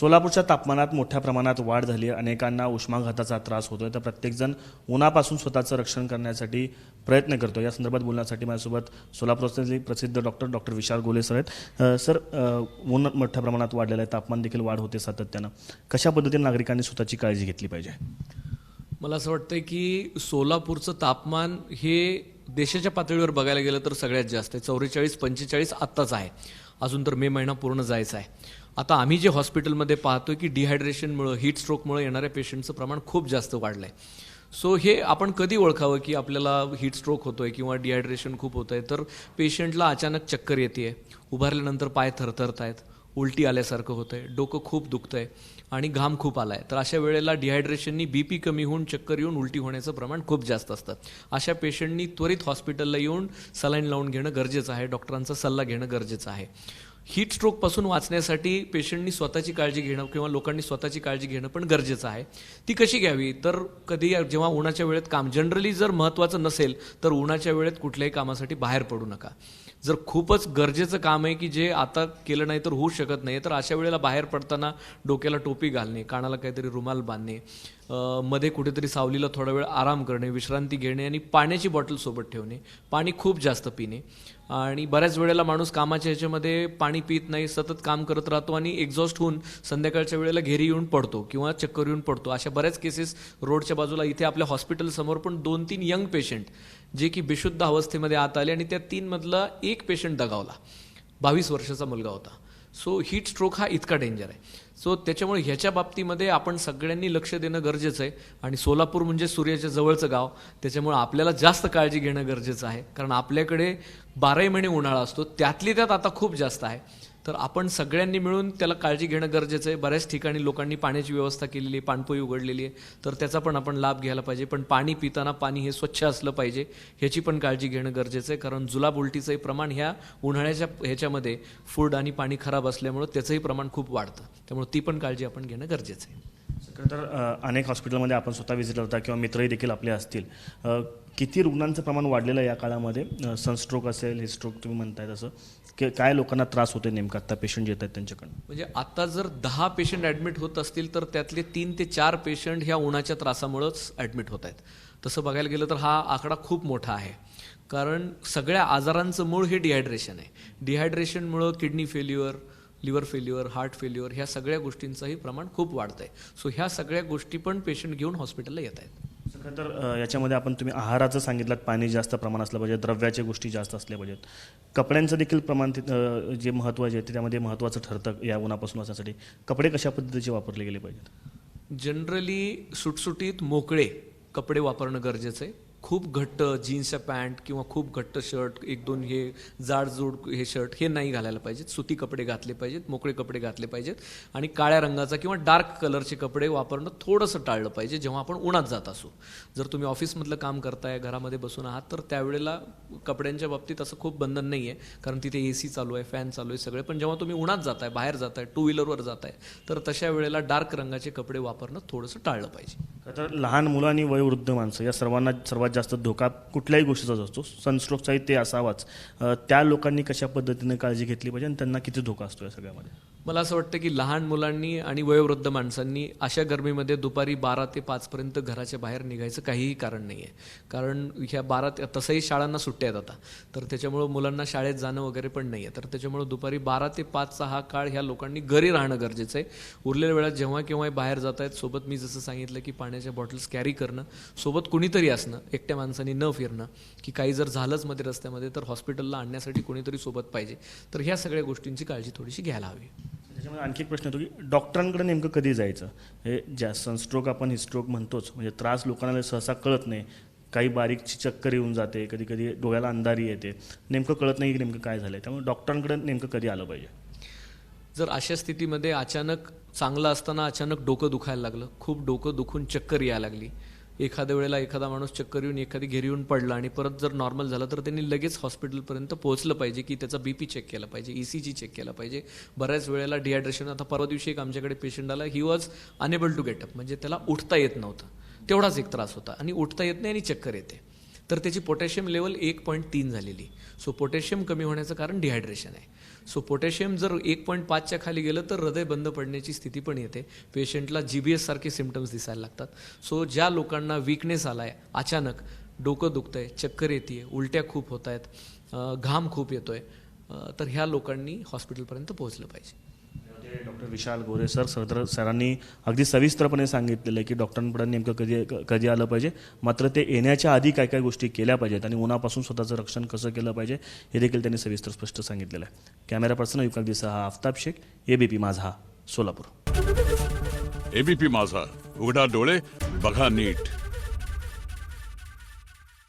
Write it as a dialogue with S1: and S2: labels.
S1: सोलापूरच्या तापमानात मोठ्या प्रमाणात वाढ झाली आहे. अनेकांना उष्माघाताचा त्रास होतोय, तर प्रत्येकजण उन्हापासून स्वतःचं रक्षण करण्यासाठी प्रयत्न करतो. या संदर्भात बोलण्यासाठी माझ्यासोबत सोलापूरचे प्रसिद्ध डॉक्टर विशाल गोले सर आहेत. सर, ऊन मोठ्या प्रमाणात वाढलेलं आहे, तापमान देखील वाढ होते सातत्यानं. कशा पद्धतीने नागरिकांनी स्वतःची काळजी घेतली पाहिजे?
S2: मला असं वाटतं की सोलापूरचं तापमान हे देशाच्या पातळीवर बघायला गेलं तर सगळ्यात जास्त आहे. 44-45 आत्ताच आहे. अजून तर मे महिना पूर्ण जायचा आहे. आता आम्ही जे हॉस्पिटलमध्ये पाहतोय की डिहायड्रेशनमुळं, हीट स्ट्रोकमुळे येणाऱ्या पेशंटचं प्रमाण खूप जास्त वाढलं आहे. सो हे आपण कधी ओळखावं की आपल्याला हीट स्ट्रोक होतोय किंवा डिहायड्रेशन खूप होत आहे? तर पेशंटला अचानक चक्कर येते, उभारल्यानंतर पाय थरथरत आहेत, उलटी आल्यासारखं होतं आहे, डोकं खूप दुखतं आहे आणि घाम खूप आला आहे. तर अशा वेळेला डिहायड्रेशननी BP कमी होऊन चक्कर येऊन उलटी होण्याचं प्रमाण खूप जास्त असतं. अशा पेशंटनी त्वरित हॉस्पिटलला येऊन सलाईन लावून घेणं गरजेचं आहे, डॉक्टरांचा सल्ला घेणं गरजेचं आहे. हीट स्ट्रोकपासून वाचण्यासाठी पेशंटनी स्वतःची काळजी घेणं किंवा लोकांनी स्वतःची काळजी घेणं पण गरजेचं आहे. ती कशी घ्यावी? तर कधी जेव्हा उन्हाच्या वेळेत काम जनरली जर महत्त्वाचं नसेल तर उन्हाच्या वेळेत कुठल्याही कामासाठी बाहेर पडू नका. जर खूपच गरजेचं काम आहे की जे आता केलं नाही तर होऊ शकत नाही, तर अशा वेळेला बाहेर पडताना डोक्याला टोपी घालणे, कानाला काहीतरी रुमाल बांधणे, मध्ये कुठेतरी सावलीला थोडा वेळ आराम करणे, विश्रांती घेणे आणि पाण्याची बॉटल सोबत ठेवणे, पाणी खूप जास्त पिणे. आणि बऱ्याच वेळेला माणूस कामाच्या ह्याच्यामध्ये पाणी पित नाही, सतत काम करत राहतो आणि एक्झॉस्ट होऊन संध्याकाळच्या वेळेला घरी येऊन पडतो किंवा चक्कर येऊन पडतो. अशा बऱ्याच केसेस रोडच्या बाजूला इथे आपल्या हॉस्पिटलसमोर पण 2-3 यंग पेशंट जे की बेशुद्ध अवस्थेमध्ये आत आले आणि त्या 3 मधला एक पेशंट दगावला. 22 वर्षाचा मुलगा होता. सो हीट स्ट्रोक हा इतका डेंजर आहे. सो त्याच्यामुळे ह्याच्या बाबतीमध्ये आपण सगळ्यांनी लक्ष देणं गरजेचं आहे. आणि सोलापूर म्हणजे सूर्याच्या जवळचं गाव, त्याच्यामुळे आपल्याला जास्त काळजी घेणं गरजेचं आहे. कारण आपल्याकडे 12ही महिने उन्हाळा असतो, त्यातली त्यात आता खूप जास्त आहे. तर आपण सगळ्यांनी मिळून त्याला काळजी घेणं गरजेचं आहे. बऱ्याच ठिकाणी लोकांनी पाण्याची व्यवस्था केलेली आहे, पाणपोई उघडलेली आहे, तर त्याचा पण आपण लाभ घ्यायला पाहिजे. पण पाणी पिताना पाणी हे स्वच्छ असलं पाहिजे, ह्याची पण काळजी घेणं गरजेचं आहे. कारण जुलाब उलटीचंही प्रमाण ह्या उन्हाळ्याच्या ह्याच्यामध्ये फूड आणि पाणी खराब असल्यामुळं त्याचंही प्रमाण खूप वाढतं. त्यामुळे ती पण काळजी आपण घेणं गरजेचं आहे.
S1: खरं तर अनेक हॉस्पिटलमध्ये आपण स्वतः व्हिजिट करता किंवा मित्रही देखील आपले असतील. किती रुग्णांचं प्रमाण वाढलेलं आहे या काळामध्ये? सनस्ट्रोक असेल, हिस्ट्रोक तुम्ही म्हणताय तसं, की काय लोकांना त्रास होतो नेमका आत्ता पेशंट येत आहेत त्यांच्याकडून?
S2: म्हणजे आता जर 10 पेशंट ॲडमिट होत असतील तर त्यातले 3 ते 4 पेशंट ह्या उन्हाच्या त्रासामुळंच ॲडमिट होत आहेत. तसं बघायला गेलं तर हा आकडा खूप मोठा आहे. कारण सगळ्या आजारांचं मूळ हे डिहायड्रेशन आहे. डिहायड्रेशनमुळं kidney failure, liver failure, heart failure ह्या सगळ्या गोष्टींचंही प्रमाण खूप वाढतं आहे. सो ह्या सगळ्या गोष्टी पण पेशंट घेऊन हॉस्पिटलला येत आहेत.
S1: खरं तर याच्यामध्ये तुम्ही आहाराचं सांगितलं, पाणी जास्त प्रमाण असलं पाहिजे, द्रव्याच्या गोष्टी जास्त असल्या पाहिजेत, कपड्यांचं देखील प्रमाण जे महत्त्वाचे आहे ते त्यामध्ये महत्त्वाचं ठरतं. या उन्हापासून वाचण्यासाठी कपडे कशा पद्धतीचे वापरले गेले पाहिजेत?
S2: जनरली सुटसुटीत मोकळे कपडे वापरणं गरजेचं आहे. खूप घट्ट जीन्सच्या पॅन्ट किंवा खूप घट्ट शर्ट, 1-2 हे जाडजूड हे शर्ट हे नाही घालायला पाहिजेत. सुती कपडे घातले पाहिजेत, मोकळे कपडे घातले पाहिजेत. आणि काळ्या रंगाचा किंवा डार्क कलरचे कपडे वापरणं थोडंसं टाळलं पाहिजे जेव्हा आपण उन्हात जात असू. जर तुम्ही ऑफिसमधलं काम करताय, घरामध्ये बसून आहात, तर त्यावेळेला कपड्यांच्या बाबतीत असं खूप बंधन नाही आहे, कारण तिथे AC चालू आहे, फॅन चालू आहे सगळे. पण जेव्हा तुम्ही उन्हात जाताय, बाहेर जाताय, 2 व्हीलरवर जाताय, तर तशा वेळेला डार्क रंगाचे कपडे वापरणं थोडंसं टाळलं पाहिजे.
S1: तर लहान मुलं आणि वयोवृद्ध माणसं या सर्वांना सर्वात जास्त धोका कुठल्याही गोष्टीचाच असतो, सनस्ट्रोकचाही ते असावाच. त्या लोकांनी कशा पद्धतीने काळजी घेतली पाहिजे आणि त्यांना किती धोका असतो या सगळ्यामध्ये?
S2: मला असं वाटतं की लहान मुलांनी आणि वयोवृद्ध माणसांनी अशा गरमीमध्ये दुपारी 12 ते 5 पर्यंत घराच्या बाहेर निघायचं काहीही कारण नाही आहे. कारण ह्या 12 तसंही शाळांना सुट्ट्या आहेत आता, तर त्याच्यामुळं मुलांना शाळेत जाणं वगैरे पण नाही आहे. तर त्याच्यामुळं दुपारी 12 ते 5चा हा काळ ह्या लोकांनी घरी राहणं गरजेचं आहे. उरलेल्या वेळात जेव्हा केव्हा बाहेर जात आहेत, सोबत मी जसं सांगितलं की पाण्याच्या बॉटल्स कॅरी करणं, सोबत कुणीतरी असणं, एकट्या माणसांनी न फिरणं, की काही जर झालंच मध्ये रस्त्यामध्ये तर हॉस्पिटलला आणण्यासाठी कोणीतरी सोबत पाहिजे. तर ह्या सगळ्या गोष्टींची काळजी थोडीशी घ्यायला हवी.
S1: त्याच्यामध्ये आणखी एक प्रश्न येतो की डॉक्टरांकडे नेमकं कधी जायचं? हे ज्या सनस्ट्रोक आपण हिस्ट्रोक म्हणतोच, म्हणजे त्रास लोकांना सहसा कळत नाही, काही बारीकची चक्कर येऊन जाते, कधी कधी डोळ्याला अंधारी येते, नेमकं कळत नाही की नेमकं काय झालं आहे. त्यामुळे डॉक्टरांकडे नेमकं कधी आलं पाहिजे?
S2: जर अशा स्थितीमध्ये अचानक चांगलं असताना अचानक डोकं दुखायला लागलं, खूप डोकं दुखून चक्कर यायला लागली, एखाद्या वेळेला एखादा माणूस चक्कर येऊन एखादी घरी येऊन पडला आणि परत जर नॉर्मल झालं तर त्यांनी लगेच हॉस्पिटलपर्यंत पोहोचलं पाहिजे, की त्याचा BP चेक केला पाहिजे, ECG चेक केला पाहिजे. बऱ्याच वेळेला डिहायड्रेशन, आता परवा दिवशी एक आमच्याकडे पेशंट आला, he was unable to get up, म्हणजे त्याला उठता येत नव्हतं, तेवढाच एक त्रास होता आणि उठता येत नाही आणि चक्कर येते. तर त्याची पोटॅशियम लेवल 1.3 झालेली. सो पोटॅशियम कमी होण्याचं कारण डिहायड्रेशन आहे. सो पोटॅशियम जर 1.5च्या खाली गेलं तर हृदय बंद पडण्याची स्थिती पण येते. पेशंटला GBS सारखे सिम्पटम्स दिसायला लागतात. सो ज्या लोकांना वीकनेस आलाय, अचानक डोकं दुखतंय, चक्कर येते, उलट्या खूप होत आहेत, घाम खूप येतोय, तर ह्या लोकांनी हॉस्पिटलपर्यंत पोहोचलं पाहिजे.
S1: डॉक्टर विशाल गोरे सरांनी अगदी सविस्तरपणे सांगितलेलं आहे की डॉक्टरांकडे नेमकं कधी आलं पाहिजे, मात्र ते येण्याच्या आधी काय काय गोष्टी केल्या पाहिजेत आणि उन्हापासून स्वतःचं रक्षण कसं केलं पाहिजे हे देखील त्यांनी सविस्तर स्पष्ट सांगितलेलं आहे. कॅमेरा पर्सन युवक दिसा आफताब शेख, ABP माझा, सोलापूर.
S3: ABP माझा, उघडा डोळे बघा नीट.